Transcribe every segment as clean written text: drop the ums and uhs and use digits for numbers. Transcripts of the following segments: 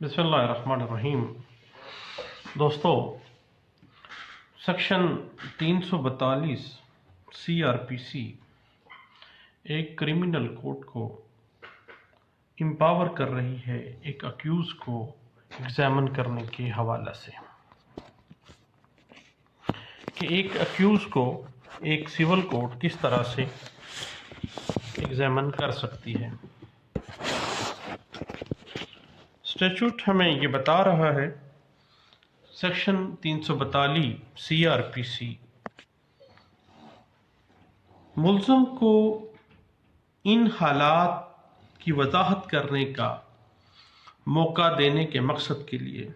بسم اللہ الرحمن الرحیم۔ دوستو، سیکشن 342 CRPC ایک کرمنل کوڈ کو امپاور کر رہی ہے ایک اکیوز کو ایگزامن کرنے کے حوالے سے کہ ایک اکیوز کو ایک سول کوڈ کس طرح سے ایگزامن کر سکتی ہے۔ اسٹیچوٹ ہمیں یہ بتا رہا ہے، سیکشن 342 CRPC ملزم کو ان حالات کی وضاحت کرنے کا موقع دینے کے مقصد کے لیے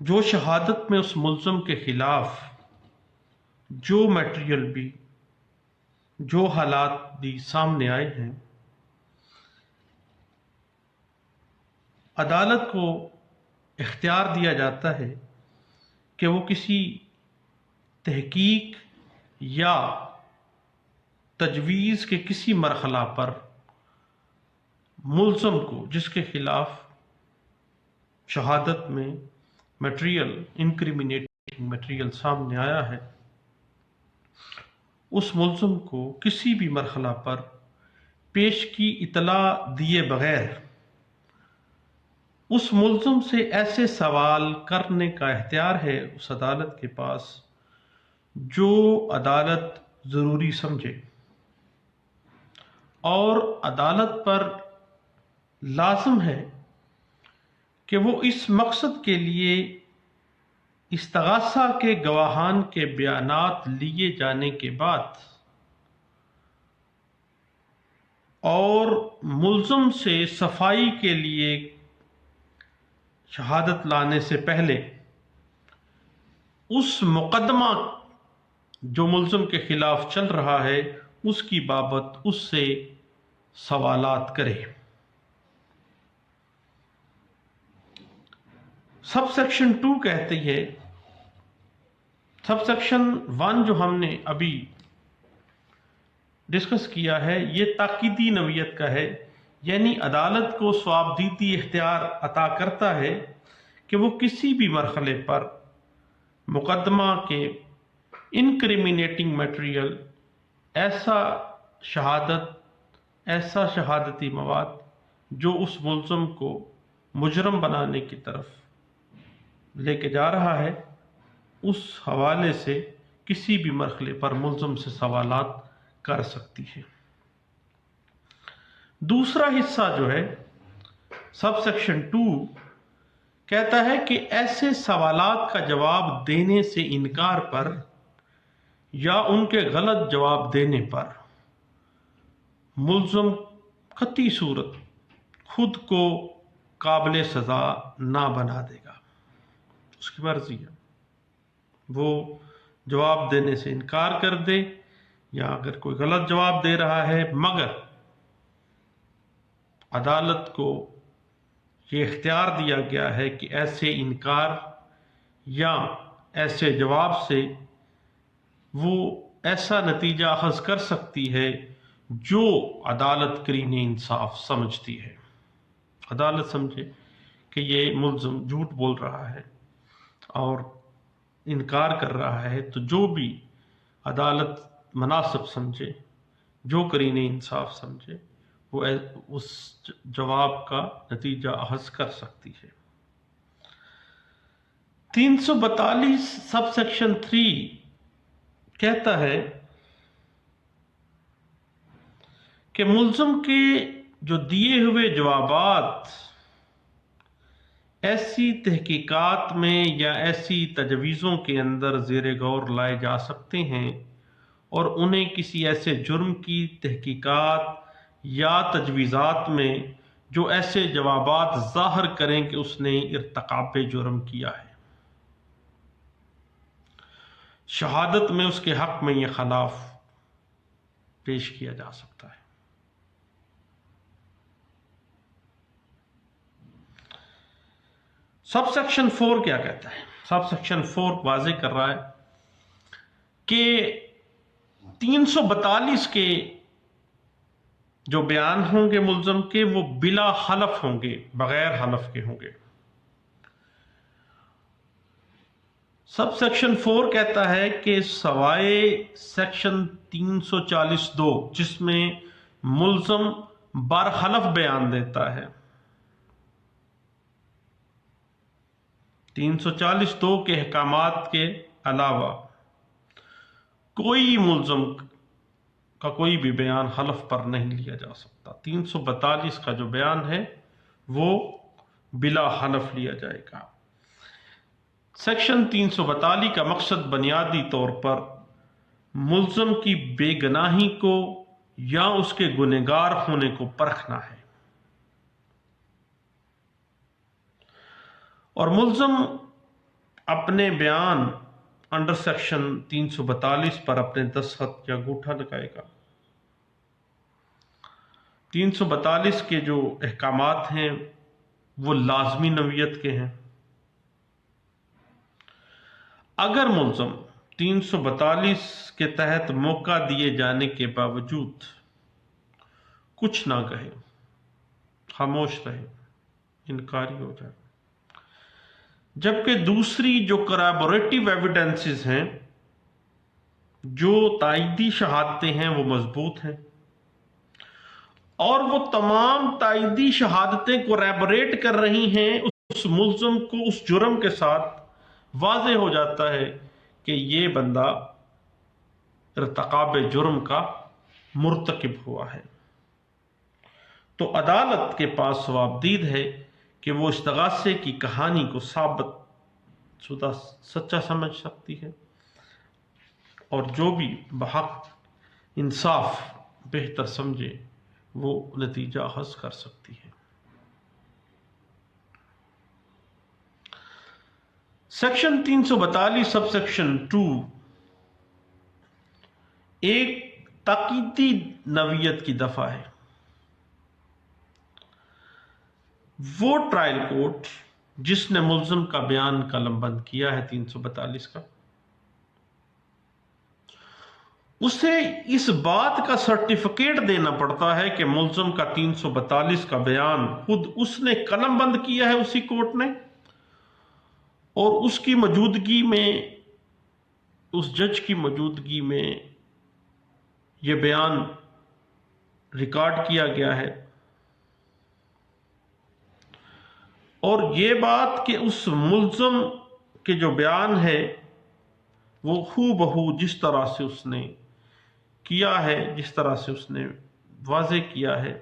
جو شہادت میں اس ملزم کے خلاف جو میٹیریل بھی جو حالات بھی سامنے آئے ہیں، عدالت کو اختیار دیا جاتا ہے کہ وہ کسی تحقیق یا تجویز کے کسی مرحلہ پر ملزم کو جس کے خلاف شہادت میں میٹیریل انکریمنیٹنگ میٹیریل سامنے آیا ہے، اس ملزم کو کسی بھی مرحلہ پر پیش کی اطلاع دیے بغیر اس ملزم سے ایسے سوال کرنے کا اختیار ہے اس عدالت کے پاس جو عدالت ضروری سمجھے، اور عدالت پر لازم ہے کہ وہ اس مقصد کے لیے استغاثہ کے گواہان کے بیانات لیے جانے کے بعد اور ملزم سے صفائی کے لیے شہادت لانے سے پہلے اس مقدمہ جو ملزم کے خلاف چل رہا ہے اس کی بابت اس سے سوالات کرے۔ سب سیکشن 2 کہتی ہے، سب سیکشن 1 جو ہم نے ابھی ڈسکس کیا ہے یہ تاکیدی نوعیت کا ہے، یعنی عدالت کو صوابدیدی اختیار عطا کرتا ہے کہ وہ کسی بھی مرحلے پر مقدمہ کے انکریمنیٹنگ میٹیریل ایسا شہادتی مواد جو اس ملزم کو مجرم بنانے کی طرف لے کے جا رہا ہے، اس حوالے سے کسی بھی مرحلے پر ملزم سے سوالات کر سکتی ہے۔ دوسرا حصہ جو ہے سب سیکشن 2 کہتا ہے کہ ایسے سوالات کا جواب دینے سے انکار پر یا ان کے غلط جواب دینے پر ملزم قطعی صورت خود کو قابل سزا نہ بنا دے گا، اس کی مرضی ہے وہ جواب دینے سے انکار کر دے یا اگر کوئی غلط جواب دے رہا ہے، مگر عدالت کو یہ اختیار دیا گیا ہے کہ ایسے انکار یا ایسے جواب سے وہ ایسا نتیجہ اخذ کر سکتی ہے جو عدالت کرین انصاف سمجھتی ہے۔ عدالت سمجھے کہ یہ ملزم جھوٹ بول رہا ہے اور انکار کر رہا ہے، تو جو بھی عدالت مناسب سمجھے، جو کرین انصاف سمجھے، وہ اس جواب کا نتیجہ اخذ کر سکتی ہے۔ 342 سب سیکشن 3 کہتا ہے کہ ملزم کے جو دیے ہوئے جوابات ایسی تحقیقات میں یا ایسی تجویزوں کے اندر زیر غور لائے جا سکتے ہیں اور انہیں کسی ایسے جرم کی تحقیقات یا تجویزات میں جو ایسے جوابات ظاہر کریں کہ اس نے ارتکاب جرم کیا ہے، شہادت میں اس کے حق میں یہ خلاف پیش کیا جا سکتا ہے۔ سب سیکشن 4 کیا کہتا ہے؟ سب سیکشن 4 واضح کر رہا ہے کہ 342 کے جو بیان ہوں گے ملزم کے وہ بلا حلف ہوں گے، بغیر حلف کے ہوں گے۔ سب سیکشن 4 کہتا ہے کہ سوائے سیکشن 340(2) جس میں ملزم برحلف بیان دیتا ہے، 340(2) کے احکامات کے علاوہ کوئی ملزم کا کوئی بھی بیان حلف پر نہیں لیا جا سکتا۔ 342 کا جو بیان ہے وہ بلا حلف لیا جائے گا۔ سیکشن 342 کا مقصد بنیادی طور پر ملزم کی بے گناہی کو یا اس کے گنہگار ہونے کو پرکھنا ہے، اور ملزم اپنے بیان انڈر سیکشن 342 پر اپنے دستخط یا انگوٹھا لگائے گا۔ 342 کے جو احکامات ہیں وہ لازمی نوعیت کے ہیں۔ اگر ملزم 342 کے تحت موقع دیے جانے کے باوجود کچھ نہ کہے، خاموش رہے، انکاری ہو جائے، جبکہ دوسری جو کرابوریٹو ایویڈنسز ہیں، جو تائیدی شہادتیں ہیں، وہ مضبوط ہیں، اور وہ تمام تائیدی شہادتیں کوریبوریٹ کر رہی ہیں، اس ملزم کو اس جرم کے ساتھ واضح ہو جاتا ہے کہ یہ بندہ ارتکاب جرم کا مرتکب ہوا ہے، تو عدالت کے پاس ثوابدید ہے کہ وہ استغاثے کی کہانی کو ثابت شدہ سچا سمجھ سکتی ہے، اور جو بھی بحق انصاف بہتر سمجھے وہ نتیجہ اخذ کر سکتی ہے۔ سیکشن 342 سب سیکشن 2 ایک تاکیدی نوعیت کی دفعہ ہے۔ وہ ٹرائل کورٹ جس نے ملزم کا بیان قلم بند کیا ہے 342 کا، اسے اس بات کا سرٹیفکیٹ دینا پڑتا ہے کہ ملزم کا 342 کا بیان خود اس نے قلم بند کیا ہے، اسی کورٹ نے، اور اس کی موجودگی میں، اس جج کی موجودگی میں یہ بیان ریکارڈ کیا گیا ہے، اور یہ بات کہ اس ملزم کے جو بیان ہے وہ ہو بہو جس طرح سے اس نے کیا ہے، جس طرح سے اس نے واضح کیا ہے،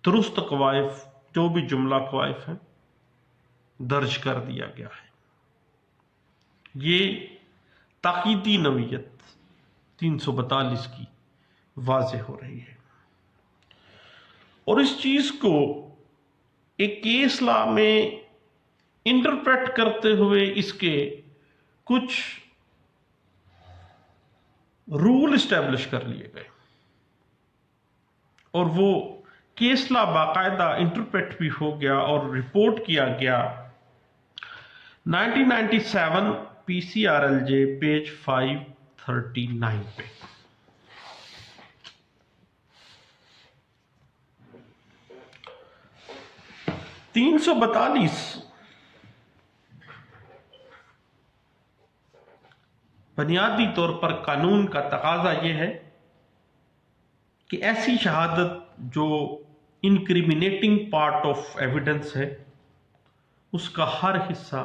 درست قوائف، جو بھی جملہ قوائف ہیں، درج کر دیا گیا ہے۔ یہ تاکیدی نوعیت 342 کی واضح ہو رہی ہے، اور اس چیز کو ایک کیس لا میں انٹرپریٹ کرتے ہوئے اس کے کچھ رول اسٹیبلش کر لیے گئے، اور وہ کیس لا باقاعدہ انٹرپریٹ بھی ہو گیا اور رپورٹ کیا گیا 1997 PCRLJ پیج 539 پہ۔ تین سو 42 بنیادی طور پر قانون کا تقاضا یہ ہے کہ ایسی شہادت جو انکریمنیٹنگ پارٹ آف ایویڈنس ہے، اس کا ہر حصہ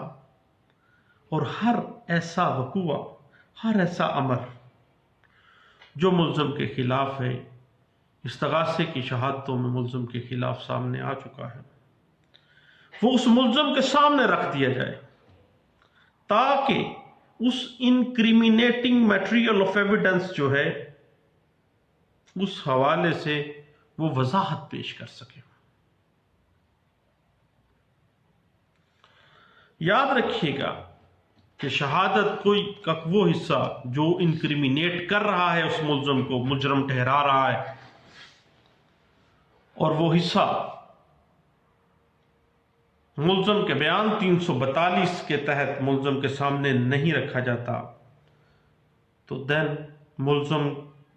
اور ہر ایسا وقوع، ہر ایسا امر جو ملزم کے خلاف ہے، استغاثے کی شہادتوں میں ملزم کے خلاف سامنے آ چکا ہے، وہ اس ملزم کے سامنے رکھ دیا جائے، تاکہ اس انکریمنیٹنگ میٹیریل آف ایویڈنس جو ہے اس حوالے سے وہ وضاحت پیش کر سکے۔ یاد رکھیے گا کہ شہادت کوئی کا وہ حصہ جو انکریمنیٹ کر رہا ہے اس ملزم کو، مجرم ٹھہرا رہا ہے، اور وہ حصہ ملزم کے بیان 342 کے تحت ملزم کے سامنے نہیں رکھا جاتا، تو دین ملزم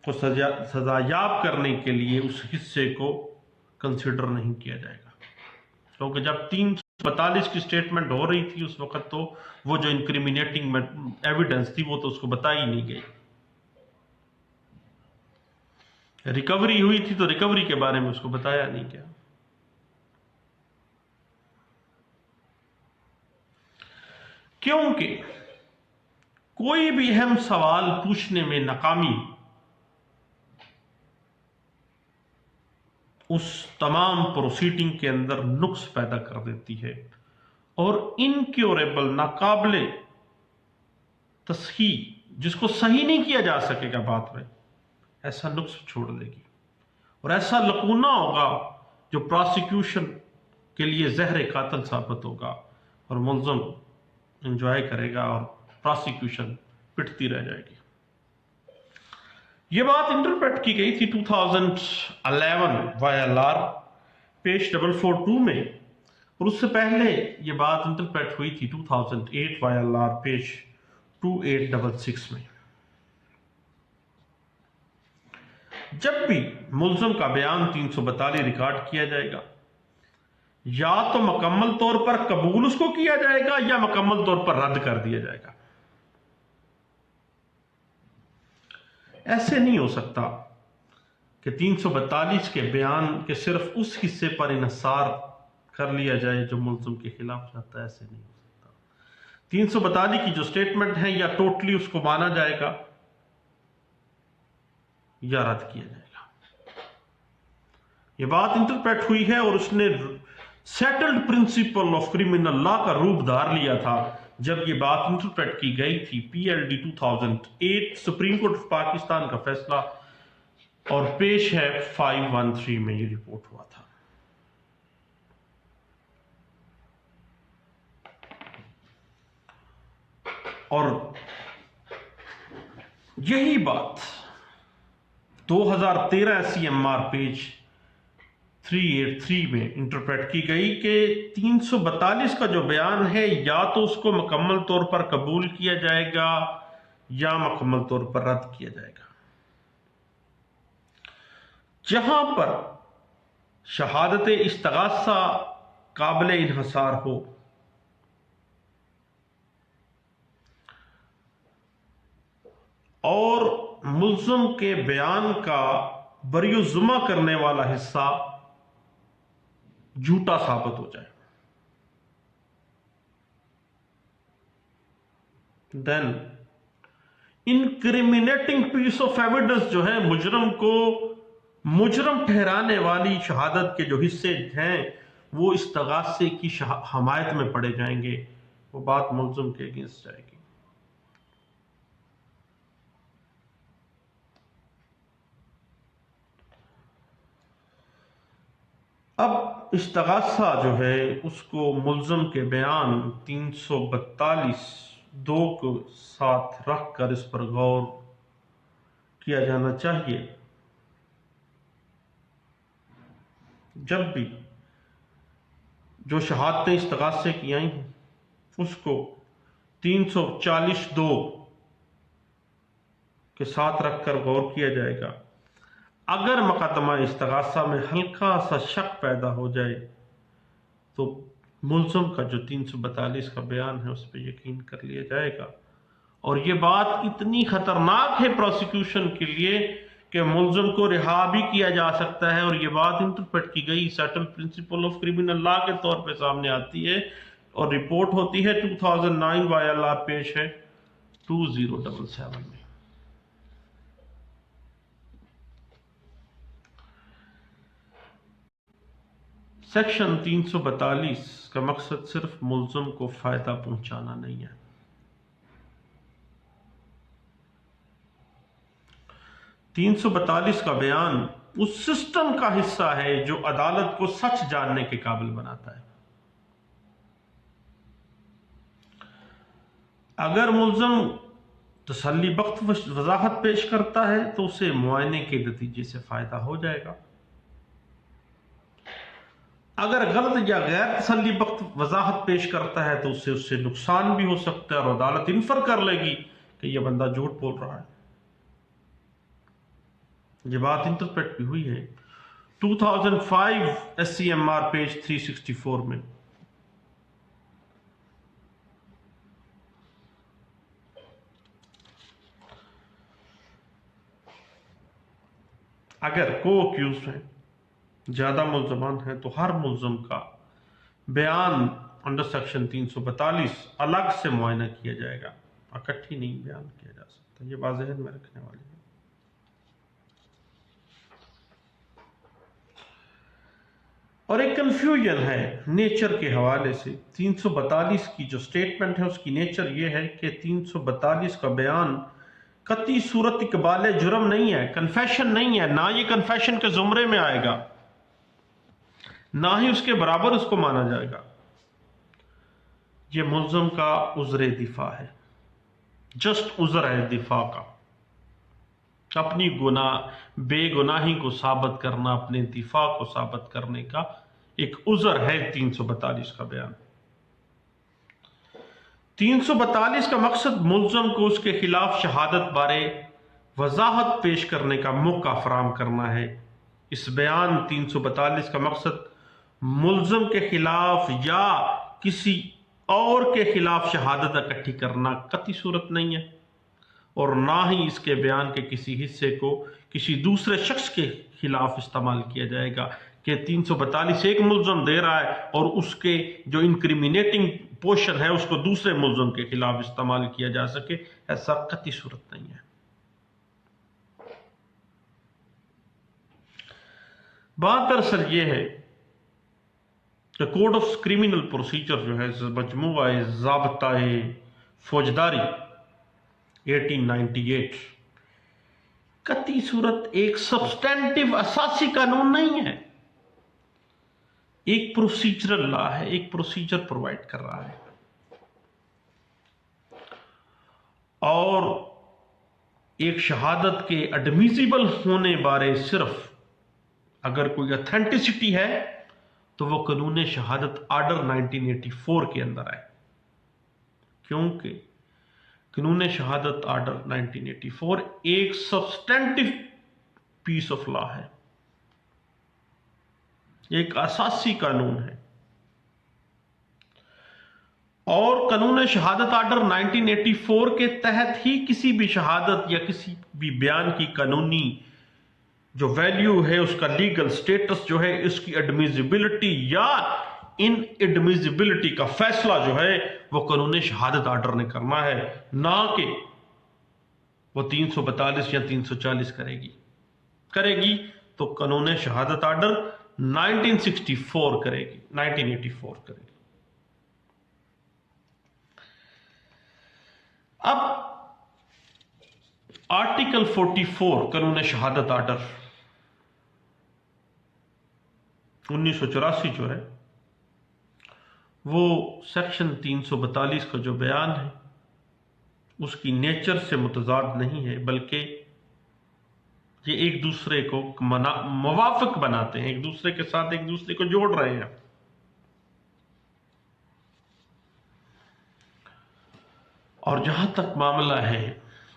کو سزایاب کرنے کے لیے اس حصے کو کنسیڈر نہیں کیا جائے گا، کیونکہ جب 342 کی سٹیٹمنٹ ہو رہی تھی اس وقت تو وہ جو انکریمنیٹنگ ایویڈنس تھی وہ تو اس کو بتائی نہیں گئی، ریکوری ہوئی تھی تو ریکوری کے بارے میں اس کو بتایا نہیں گیا۔ کیونکہ کوئی بھی اہم سوال پوچھنے میں ناکامی اس تمام پروسیڈنگ کے اندر نقص پیدا کر دیتی ہے اور انکیوریبل، ناقابل تصحیح، جس کو صحیح نہیں کیا جا سکے گا بعد میں، ایسا نقص چھوڑ دے گی اور ایسا لکونہ ہوگا جو پراسیکیوشن کے لیے زہر قاتل ثابت ہوگا اور ملزم انجوائے کرے گا اور پراسیکیوشن پٹتی رہ جائے گی۔ یہ بات انٹرپریٹ کی گئی تھی 2011 YLR پیج 442 میں، اور اس سے پہلے یہ بات انٹرپریٹ ہوئی تھی 2008 YLR پیج 2866 میں۔ جب بھی ملزم کا بیان 342 ریکارڈ کیا جائے گا، یا تو مکمل طور پر قبول اس کو کیا جائے گا یا مکمل طور پر رد کر دیا جائے گا۔ ایسے نہیں ہو سکتا کہ 342 کے بیان کے صرف اس حصے پر انحصار کر لیا جائے جو ملزم کے خلاف جاتا ہے، ایسے نہیں ہو سکتا۔ 342 کی جو سٹیٹمنٹ ہے یا ٹوٹلی اس کو مانا جائے گا یا رد کیا جائے گا۔ یہ بات انٹرپریٹ ہوئی ہے اور اس نے settled principle of criminal law کا روپ دھار لیا تھا جب یہ بات انٹرپریٹ کی گئی تھی PLD 2008 supreme court of Pakistan کا فیصلہ، اور پیش ہے 513 میں یہ رپورٹ ہوا تھا۔ اور یہی بات 2013 CMR پیج 383 میں انٹرپریٹ کی گئی کہ 342 کا جو بیان ہے یا تو اس کو مکمل طور پر قبول کیا جائے گا یا مکمل طور پر رد کیا جائے گا۔ جہاں پر شہادت استغاثہ قابل انحصار ہو اور ملزم کے بیان کا بری و ذمہ کرنے والا حصہ جھوٹا ثابت ہو جائے، دین انکریمنیٹنگ پیس آف ایویڈنس جو ہے مجرم کو مجرم ٹھہرانے والی شہادت کے جو حصے ہیں وہ استغاثے کی حمایت میں پڑے جائیں گے، وہ بات ملزم کے اگینسٹ جائے گی۔ اب استغاثہ جو ہے اس کو ملزم کے بیان 342(2) کو ساتھ رکھ کر اس پر غور کیا جانا چاہیے۔ جب بھی جو شہادتیں استغاثے کی آئی ہیں اس کو 340(2) کے ساتھ رکھ کر غور کیا جائے گا۔ اگر مقدمہ استغاثہ میں ہلکا سا شک پیدا ہو جائے تو ملزم کا جو 342 کا بیان ہے اس پہ یقین کر لیا جائے گا، اور یہ بات اتنی خطرناک ہے پروسیکیوشن کے لیے کہ ملزم کو رہا بھی کیا جا سکتا ہے، اور یہ بات انٹرپریٹ کی گئی settle principle of criminal law کے طور پہ سامنے آتی ہے، اور رپورٹ ہوتی ہے 2009 YLR پیش ہے 2077 میں۔ سیکشن 342 کا مقصد صرف ملزم کو فائدہ پہنچانا نہیں ہے۔ تین سو 342 کا بیان اس سسٹم کا حصہ ہے جو عدالت کو سچ جاننے کے قابل بناتا ہے۔ اگر ملزم تسلی بخش وضاحت پیش کرتا ہے تو اسے معائنے کے نتیجے سے فائدہ ہو جائے گا، اگر غلط یا غیر تسلی بخش وضاحت پیش کرتا ہے تو اس سے نقصان بھی ہو سکتا ہے اور عدالت انفر کر لے گی کہ یہ بندہ جھوٹ بول رہا ہے۔ یہ بات انٹرپریٹ بھی ہوئی ہے 2005 SCMR پیج 364 میں. اگر کو ایکیوزڈ ہیں، زیادہ ملزمان ہیں، تو ہر ملزم کا بیان انڈر سیکشن 342 الگ سے معائنہ کیا جائے گا، اکٹھی نہیں بیان کیا جا سکتا. یہ بات ذہن میں رکھنے والی ہے. اور ایک کنفیوژن ہے نیچر کے حوالے سے. 342 کی جو سٹیٹمنٹ ہے اس کی نیچر یہ ہے کہ 342 کا بیان قطعی صورت اقبال جرم نہیں ہے، کنفیشن نہیں ہے، نہ یہ کنفیشن کے زمرے میں آئے گا، نہ ہی اس کے برابر اس کو مانا جائے گا. یہ ملزم کا عذر دفاع ہے، جسٹ عذر ہے دفاع کا. اپنی بے گناہی کو ثابت کرنا، اپنے دفاع کو ثابت کرنے کا ایک عذر ہے 342 کا بیان. 342 کا مقصد ملزم کو اس کے خلاف شہادت بارے وضاحت پیش کرنے کا موقع فراہم کرنا ہے. اس بیان 342 کا مقصد ملزم کے خلاف یا کسی اور کے خلاف شہادت اکٹھی کرنا قطعی صورت نہیں ہے، اور نہ ہی اس کے بیان کے کسی حصے کو کسی دوسرے شخص کے خلاف استعمال کیا جائے گا کہ 342 ایک ملزم دے رہا ہے اور اس کے جو انکریمینیٹنگ پورشن ہے اس کو دوسرے ملزم کے خلاف استعمال کیا جا سکے. ایسا قطعی صورت نہیں ہے. بات دراصل یہ ہے کہ کوڈ آف کرمنل پروسیجر جو ہے مجموعہ ضابطۂ فوجداری 1898 قطعی صورت ایک سبسٹینٹیو اساسی قانون نہیں ہے، ایک پروسیجرل لا ہے، ایک پروسیجر پرووائڈ کر رہا ہے. اور ایک شہادت کے ایڈمیسیبل ہونے بارے صرف اگر کوئی اتھینٹسٹی ہے تو وہ قانون شہادت آرڈر 1984 کے اندر ہے، کیونکہ قانون شہادت آرڈر 1984 ایک سبسٹینٹیو پیس آف لا ہے، ایک اساسی قانون ہے. اور قانون شہادت آرڈر 1984 کے تحت ہی کسی بھی شہادت یا کسی بھی بیان کی قانونی جو ویلیو ہے، اس کا لیگل سٹیٹس جو ہے، اس کی ایڈمیزیبلٹی یا ان ایڈمیزیبلٹی کا فیصلہ جو ہے وہ قانون شہادت آرڈر نے کرنا ہے، نہ کہ وہ 342 یا 340 کرے گی تو قانون شہادت آرڈر 1964 کرے گی، 1984 کرے گی. اب آرٹیکل 44 قانون شہادت آرڈر 1984 جو ہے وہ سیکشن 342 کا جو بیان ہے اس کی نیچر سے متضاد نہیں ہے، بلکہ یہ ایک دوسرے کو موافق بناتے ہیں، ایک دوسرے کے ساتھ ایک دوسرے کو جوڑ رہے ہیں. اور جہاں تک معاملہ ہے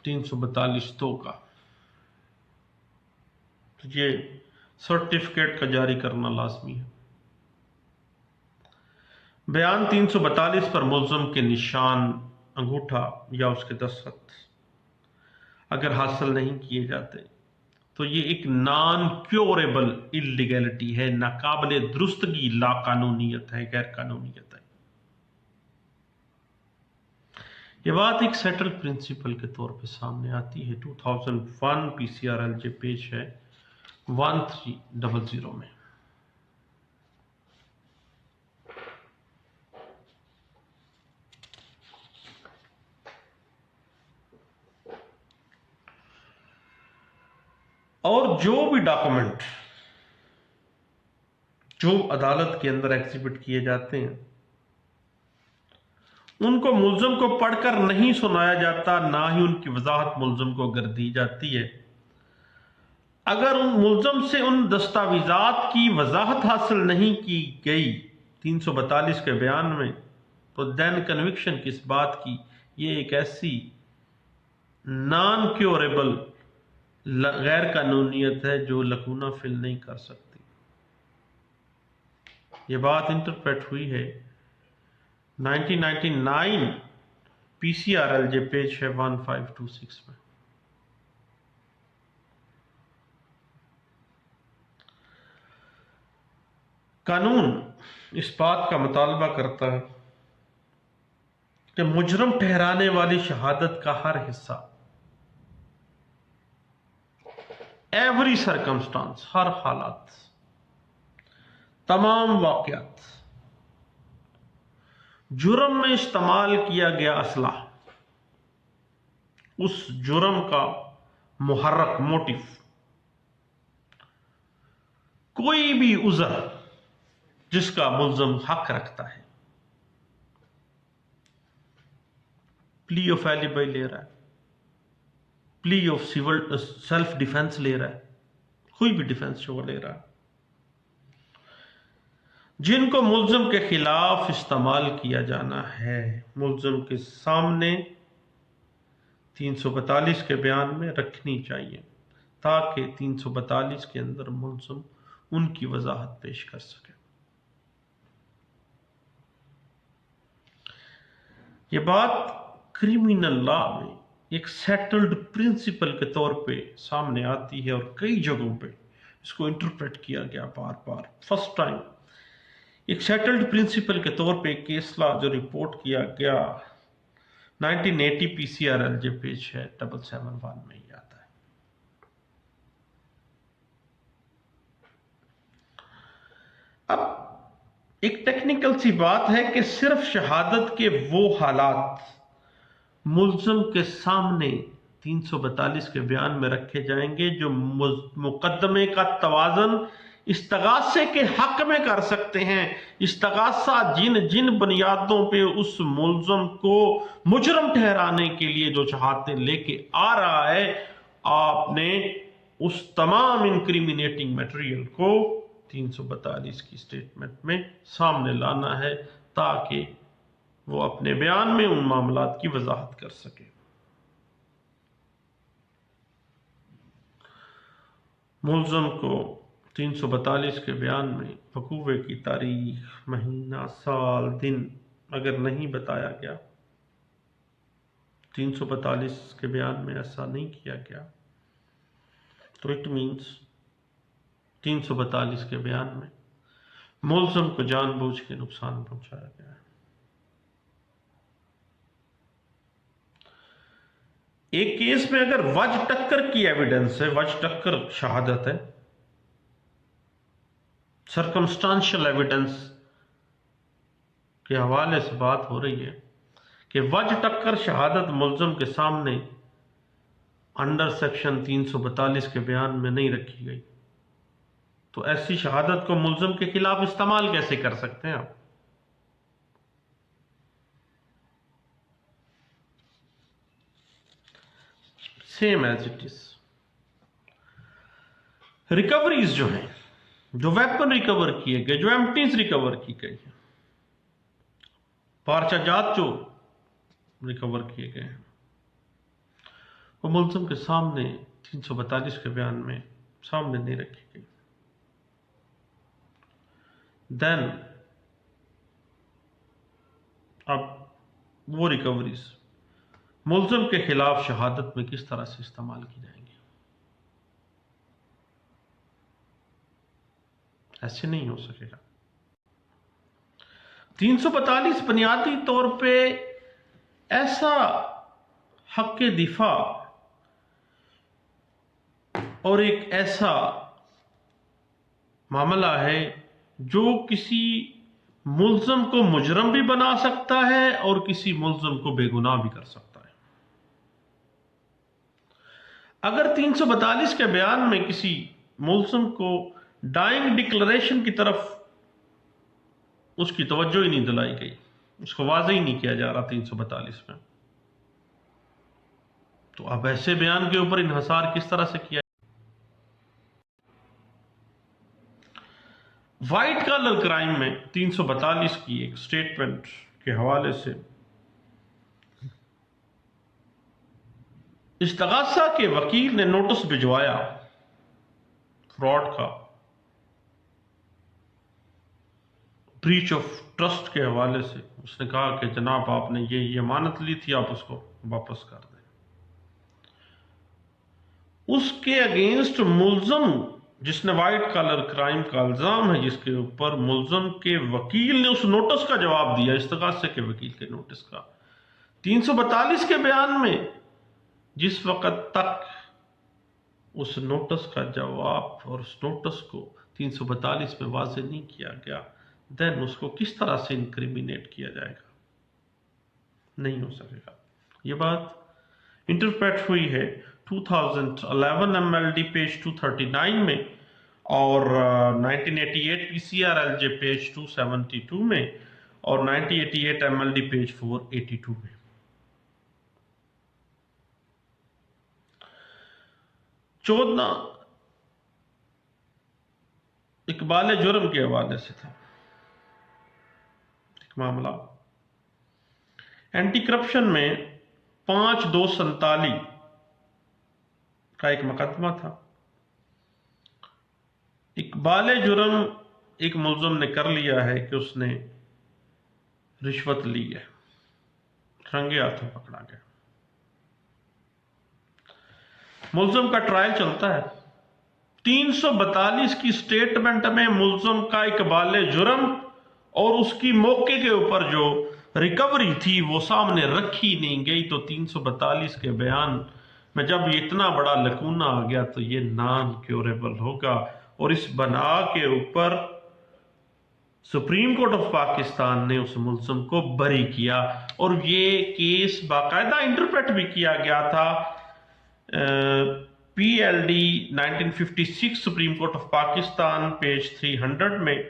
342 کا، تو یہ سرٹیفکیٹ کا جاری کرنا لازمی ہے. بیان 342 پر ملزم کے نشان، انگوٹھا یا اس کے دستخط اگر حاصل نہیں کیے جاتے تو یہ ایک نان کیوریبل اللیگلٹی ہے، ناقابل درستگی لا قانونیت ہے، غیر قانونیت ہے. یہ بات ایک سیٹل پرنسپل کے طور پہ سامنے آتی ہے 2001 PCRLJ پیج ہے 1300 میں. اور جو بھی ڈاکومنٹ جو عدالت کے اندر ایگزیبٹ کیے جاتے ہیں ان کو ملزم کو پڑھ کر نہیں سنایا جاتا، نہ ہی ان کی وضاحت ملزم کو اگر دی جاتی ہے. اگر ان ملزم سے ان دستاویزات کی وضاحت حاصل نہیں کی گئی 342 کے بیان میں تو دین کنوکشن کس بات کی، یہ ایک ایسی نان کیوریبل غیر قانونیت ہے جو لکونہ فل نہیں کر سکتی. یہ بات انٹرپریٹ ہوئی ہے 1999 P C R L J page ہے 1526 میں. قانون اس بات کا مطالبہ کرتا ہے کہ مجرم ٹھہرانے والی شہادت کا ہر حصہ، ایوری سرکمسٹانس، ہر حالات، تمام واقعات، جرم میں استعمال کیا گیا اسلحہ، اس جرم کا محرک، موٹیو، کوئی بھی عذر جس کا ملزم حق رکھتا ہے، پلی آف ایلیبائی لے رہا ہے، پلی آف سیلف ڈیفense لے رہا ہے، کوئی بھی ڈیفenس وہ لے رہا ہے، جن کو ملزم کے خلاف استعمال کیا جانا ہے، ملزم کے سامنے 342 کے بیان میں رکھنی چاہیے تاکہ 342 کے اندر ملزم ان کی وضاحت پیش کر سکے. یہ بات کریمنل لا میں ایک سیٹلڈ پرنسپل کے طور پہ سامنے آتی ہے اور کئی جگہوں پہ اس کو انٹرپریٹ کیا گیا بار بار. فرسٹ ٹائم ایک سیٹلڈ پرنسپل کے طور پہ ایک کیس لا جو رپورٹ کیا گیا 1980 P C R L J page ہے 771 میں ہی آتا ہے. اب ایک ٹیکنیکل سی بات ہے کہ صرف شہادت کے وہ حالات ملزم کے سامنے 342 کے بیان میں رکھے جائیں گے جو مقدمے کا توازن استغاثے کے حق میں کر سکتے ہیں. استغاثہ جن بنیادوں پہ اس ملزم کو مجرم ٹھہرانے کے لیے جو شہادتیں لے کے آ رہا ہے، آپ نے اس تمام انکریمنیٹنگ میٹیریل کو 342 کی سٹیٹمنٹ میں سامنے لانا ہے تاکہ وہ اپنے بیان میں ان معاملات کی وضاحت کر سکے. ملزم کو 342 کے بیان میں وقوع کی تاریخ، مہینہ، سال، دن اگر نہیں بتایا گیا، 342 کے بیان میں ایسا نہیں کیا گیا، تو اٹ مینس 342 کے بیان میں ملزم کو جان بوجھ کے نقصان پہنچایا گیا ہے. ایک کیس میں اگر وج ٹکر کی ایویڈنس ہے، وج ٹکر شہادت ہے، سرکمسٹانشل ایویڈنس کے حوالے سے بات ہو رہی ہے کہ وج ٹکر شہادت ملزم کے سامنے انڈر سیکشن 342 کے بیان میں نہیں رکھی گئی، تو ایسی شہادت کو ملزم کے خلاف استعمال کیسے کر سکتے ہیں آپ؟ Same as it is. Recoveries جو ہیں، جو ویپن ریکور کیے گئے، جو ایمٹیز ریکور کی گئی ہیں، پارچہ جات جو ریکور کیے گئے ہیں، وہ ملزم کے سامنے 342 کے بیان میں سامنے نہیں رکھی گئی. دین اب وہ ریکوریز ملزم کے خلاف شہادت میں کس طرح سے استعمال کی جائیں گی؟ ایسے نہیں ہو سکے گا. 342 بنیادی طور پہ ایسا حق دفاع اور ایک ایسا معاملہ ہے جو کسی ملزم کو مجرم بھی بنا سکتا ہے اور کسی ملزم کو بے گناہ بھی کر سکتا ہے. اگر 342 کے بیان میں کسی ملزم کو ڈائنگ ڈکلریشن کی طرف اس کی توجہ ہی نہیں دلائی گئی، اس کو واضح ہی نہیں کیا جا رہا 342 میں، تو اب ایسے بیان کے اوپر انحصار کس طرح سے کیا؟ وائٹ کالر کرائم میں 342 کی ایک سٹیٹمنٹ کے حوالے سے استغاثہ کے وکیل نے نوٹس بھجوایا فراڈ کا، بریچ آف ٹرسٹ کے حوالے سے. اس نے کہا کہ جناب آپ نے یہ امانت لی تھی، آپ اس کو واپس کر دیں. اس کے اگینسٹ ملزم، جس نے وائٹ کالر کرائم کا الزام ہے جس کے اوپر، ملزم کے وکیل نے اس نوٹس کا جواب دیا، استغاثے کے وکیل کے نوٹس کا. 342 کے بیان میں جس وقت تک اس نوٹس کا جواب اور اس نوٹس کو 342 میں واضح نہیں کیا گیا، دین اس کو کس طرح سے انکریمینیٹ کیا جائے گا؟ نہیں ہو سکے گا. یہ بات انٹرپریٹ ہوئی ہے 2011 MLD پیج 239 میں، اور 1988 PCRLJ پیج 272 میں، اور 1988 MLD پیج 482 میں. چودہ اقبال جرم کے حوالے سے تھا ایک معاملہ. اینٹی کرپشن میں 5247 کا ایک مقدمہ تھا. اقبال جرم ایک ملزم نے کر لیا ہے کہ اس نے رشوت لی ہے، رنگے ہاتھوں پکڑا گیا. ملزم کا ٹرائل چلتا ہے. 342 کی سٹیٹمنٹ میں ملزم کا اقبال جرم اور اس کی موقع کے اوپر جو ریکوری تھی وہ سامنے رکھی نہیں گئی. تو 342 کے بیان میں جب یہ اتنا بڑا لکونہ آ گیا تو یہ نان کیوریبل ہوگا، اور اس بنا کے اوپر سپریم کورٹ آف پاکستان نے اس ملزم کو بری کیا. اور یہ کیس باقاعدہ انٹرپریٹ بھی کیا گیا تھا PLD 1956 supreme court of Pakistan page 300 میں.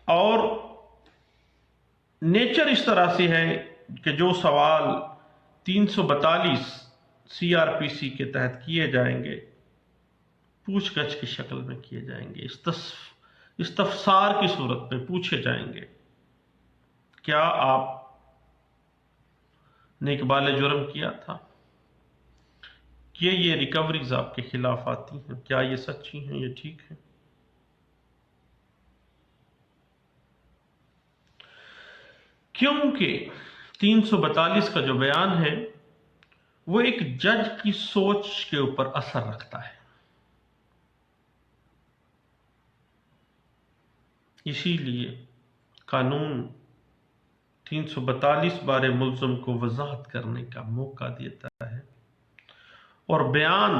اور نیچر اس طرح سے ہے کہ جو سوال 342 CRPC کے تحت کیے جائیں گے پوچھ گچھ کی شکل میں کیے جائیں گے، استفسار کی صورت میں پوچھے جائیں گے. کیا آپ نے اقبال جرم کیا تھا؟ یہ ریکوریز آپ کے خلاف آتی ہیں، کیا یہ سچی ہیں، یہ ٹھیک ہے؟ کیونکہ 342 کا جو بیان ہے وہ ایک جج کی سوچ کے اوپر اثر رکھتا ہے. اسی لیے قانون 342 بارے ملزم کو وضاحت کرنے کا موقع دیتا ہے، اور بیان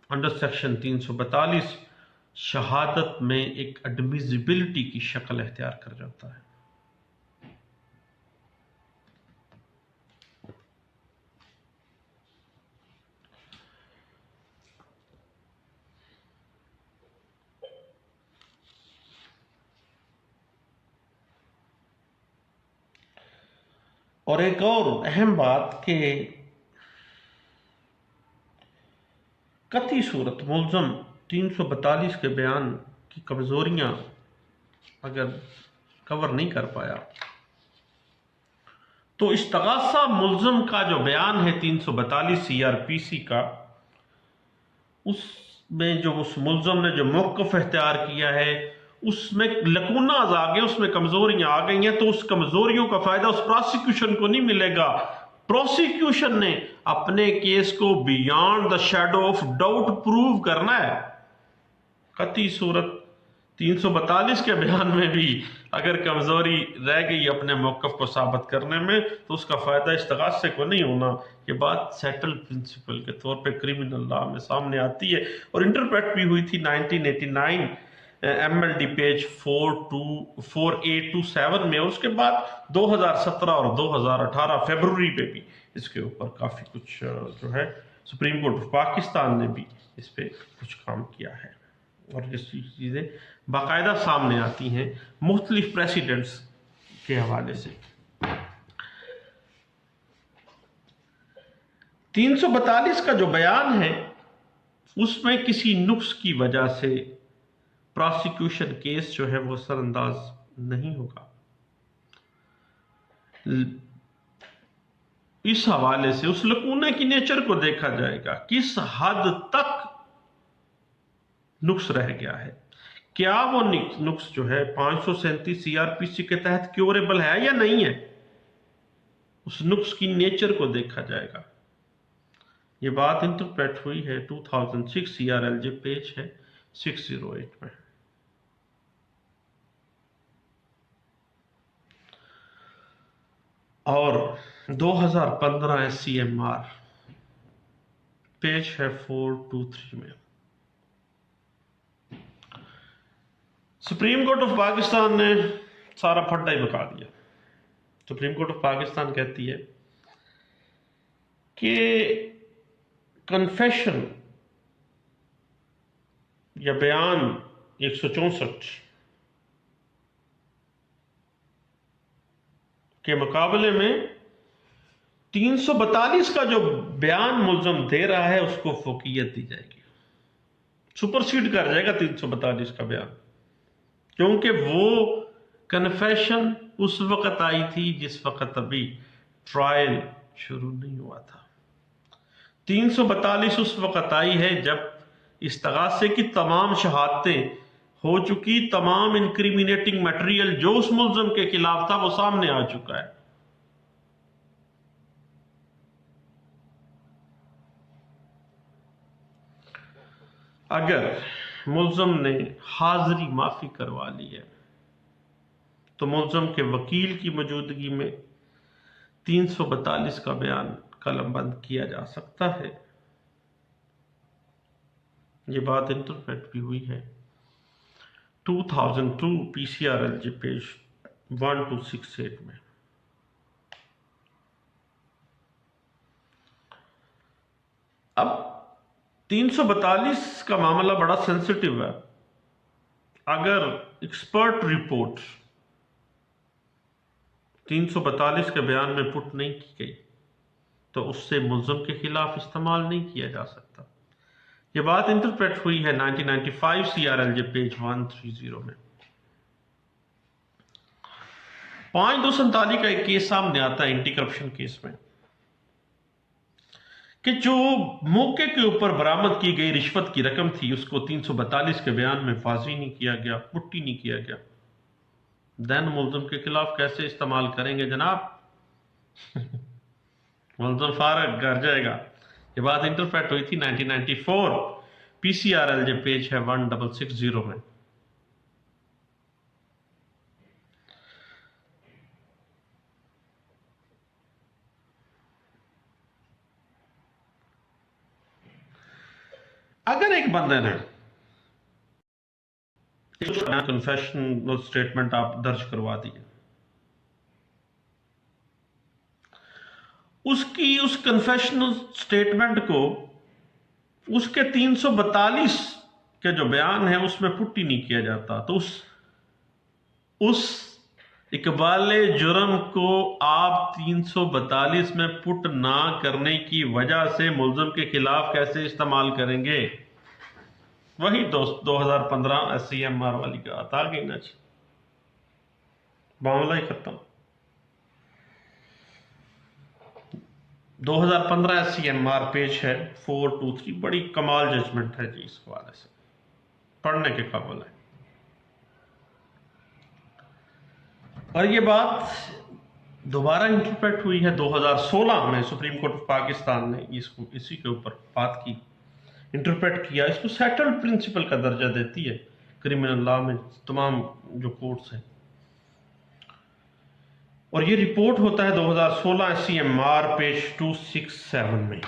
انڈر سیکشن 342 شہادت میں ایک ایڈمیزیبلٹی کی شکل اختیار کر جاتا ہے. اور ایک اور اہم بات کہ قطعی صورت ملزم 342 کے بیان کی کمزوریاں اگر کور نہیں کر پایا تو استغاثہ ملزم کا جو بیان ہے 342 CRPC کا، اس میں جو اس ملزم نے جو موقف اختیار کیا ہے اس میں لکوناز آ گئے، اس میں کمزوریاں آ گئی ہیں. تو اس کمزوریوں کا فائدہ اس پراسیکیوشن کو نہیں ملے گا. پروسیکیوشن نے اپنے کیس کو beyond the shadow of doubt prove کرنا ہے. قطعی صورت 342 کے بیان میں بھی اگر کمزوری رہ گئی اپنے موقف کو ثابت کرنے میں تو اس کا فائدہ استغاثے کو نہیں ہونا. یہ بات سیٹل پرنسپل کے طور پہ کرمنل لا میں سامنے آتی ہے، اور انٹرپریٹ بھی ہوئی تھی 1989 MLD پیج 4827 میں. اور اس کے بعد 2017 اور 2018 فیبروری پہ بھی اس کے اوپر کافی کچھ جو ہے سپریم کورٹ آف پاکستان نے بھی اس پہ کچھ کام کیا ہے، اور یہ چیزیں باقاعدہ سامنے آتی ہیں مختلف پریسیڈنٹس کے حوالے سے. 342 کا جو بیان ہے اس میں کسی نقص کی وجہ سے پراسیکیوشن کیس جو ہے وہ سر انداز نہیں ہوگا. اس حوالے سے اس لکونے کی نیچر کو دیکھا جائے گا، کس حد تک نقص رہ گیا ہے، کیا وہ نقص جو ہے 537 سی آر پی سی کے تحت کیوریبل ہے یا نہیں ہے، اس نقص کی نیچر کو دیکھا جائے گا۔ یہ بات انٹرپریٹ ہوئی ہے 2006 C R L J page ہے 608 میں۔ اور 2015 S C M R page ہے 423 میں۔ سپریم کورٹ آف پاکستان نے سارا پھڈا ہی بکا دیا۔ سپریم کورٹ آف پاکستان کہتی ہے کہ کنفیشن یا بیان 164 کے مقابلے میں 342 کا جو بیان ملزم دے رہا ہے اس کو فوقیت دی جائے گی، سپرسیڈ کر جائے گا 342 کا بیان، کیونکہ وہ کنفیشن اس وقت آئی تھی جس وقت ابھی ٹرائل شروع نہیں ہوا تھا۔ 342 اس وقت آئی ہے جب استغاثے کی تمام شہادتیں ہو چکی، تمام انکریمینیٹنگ میٹیریل جو اس ملزم کے خلاف تھا وہ سامنے آ چکا ہے۔ اگر ملزم نے حاضری معافی کروا لی ہے تو ملزم کے وکیل کی موجودگی میں 342 کا بیان قلم بند کیا جا سکتا ہے۔ یہ بات انٹرپریٹ بھی ہوئی ہے 2002 P C R L J page 1268 میں۔ اب 342 کا معاملہ بڑا سینسٹیو ہے۔ اگر ایکسپرٹ رپورٹ 342 کے بیان میں پٹ نہیں کی گئی تو اس سے ملزم کے خلاف استعمال نہیں کیا جا سکتا۔ یہ بات انٹرپریٹ ہوئی ہے 1995 C R L J page 130 میں۔ 5247 کا ایک کیس سامنے آتا ہے اینٹی کرپشن کیس میں کہ جو موقع کے اوپر برآمد کی گئی رشوت کی رقم تھی اس کو 342 کے بیان میں واضح نہیں کیا گیا، پٹی نہیں کیا گیا، دین ملزم کے خلاف کیسے استعمال کریں گے جناب؟ ملزم فارغ گھر جائے گا۔ یہ بات انٹرپریٹ ہوئی تھی 1994 P C R L J page ہے 1660 میں۔ اگر ایک بندے نے کنفیشنل سٹیٹمنٹ آپ درج کروا دیے، اس کنفیشنل سٹیٹمنٹ کو اس کے 342 کے جو بیان ہے اس میں پٹی نہیں کیا جاتا تو اس اقبال جرم کو آپ 342 میں پٹ نہ کرنے کی وجہ سے ملزم کے خلاف کیسے استعمال کریں گے؟ وہی 2015 ایس سی ایم آر والی کا آتا گئی نا جی، معاملہ ہی ختم۔ 2015 S C M R page ہے 423، بڑی کمال ججمنٹ ہے جی، اس حوالے سے پڑھنے کے قابل ہے۔ اور یہ بات دوبارہ انٹرپریٹ ہوئی ہے 2016 میں، سپریم کورٹ آف پاکستان نے اسی کے اوپر بات کی، انٹرپریٹ کیا، اس کو سیٹلڈ پرنسپل کا درجہ دیتی ہے کرمنل لا میں تمام جو کورٹس ہیں۔ اور یہ رپورٹ ہوتا ہے 2016 S C M R page 267 میں۔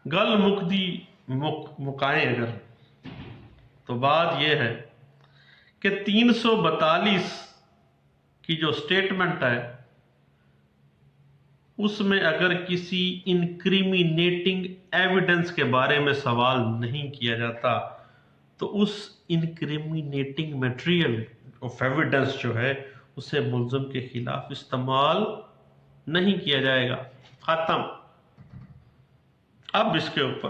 گل مکدی مکائیں اگر تو بات یہ ہے کہ 342 کی جو سٹیٹمنٹ ہے اس میں اگر کسی انکریمینیٹنگ ایویڈنس کے بارے میں سوال نہیں کیا جاتا تو اس انکریمینیٹنگ میٹیریل آف ایویڈنس جو ہے اسے ملزم کے خلاف استعمال نہیں کیا جائے گا، ختم۔ اب اس کے اوپر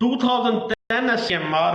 2010 SCMR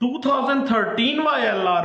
2013 YLR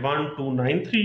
1293,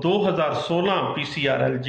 2016 PCRLJ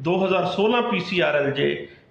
2016 PCRLJ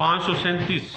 537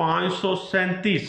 537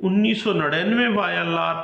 1999 YLR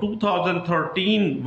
2013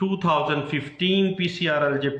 2015 PCRLJ